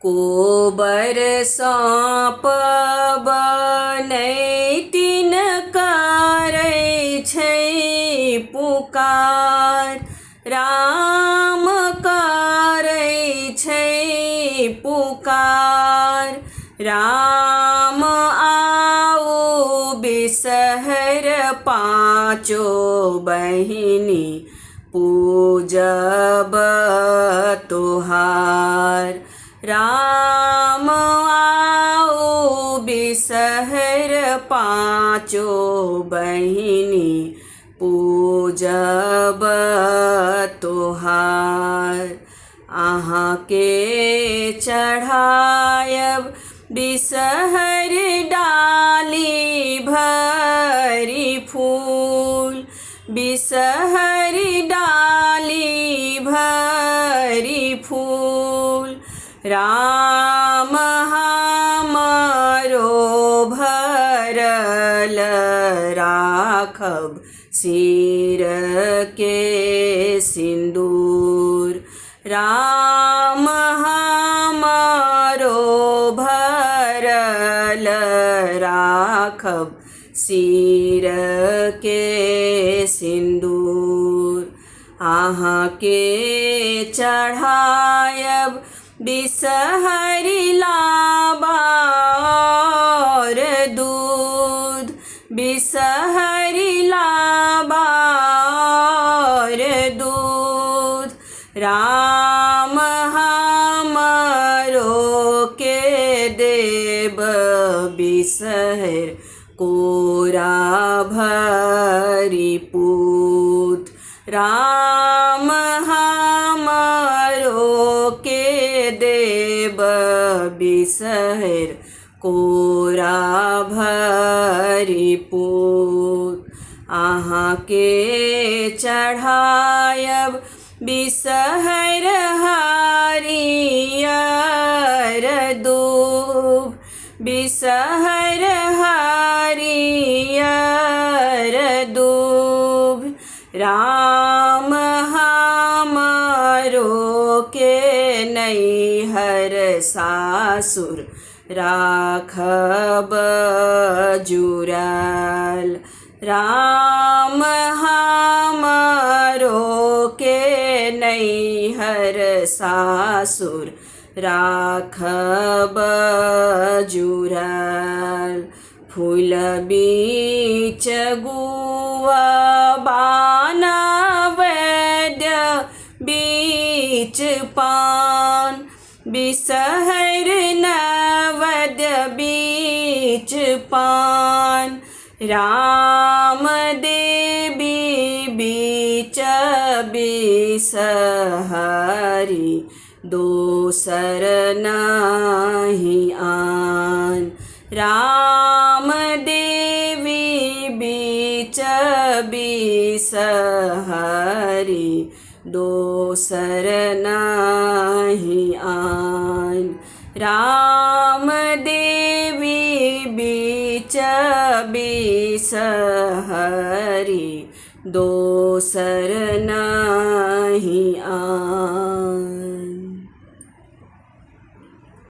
कोबर साँप बनैतिन करै छै पुकार, राम करै छै पुकार। राम आउ बिसहर पाँचो बहिनी पूजब तोहार। राम आउ बिसहर पाँचो बहिनी पूजब तोहार। अहाँके चढ़ायब बिसहर डाली भरी फूल, बिसहर डाली भरी फूल। राम हमरो भरल राखब सिर के सिंदूर। राम हमरो भरल राखब सिर के सिंदूर। अहाँके चढ़ायब बिसहर लाबा और दूध, बिसहर लाबा और दूध। राम हमरो के देब बिसहर कोरा भरी पूत। राम हमरो के देब बिसहर कोरा भरी पूत। अहाँके चढ़ायब बिसहर हरियर दूब, बिसहर हरियर दूब। राम हमरो के नैहर सासुर राखब जुड़ल। राम हमरो के नैहर सासुर राखब जुड़ल। फूल बीच गुआ बाना वैद्य बीच पान, बिसहर नवद्य बीच पान। राम देवी बीच बिसहरी दोसर नाही आन। राम देवी बीच बिसहरी दोसर नाही आन। राम देवी बीच बिसहरी दोसर नाही आन।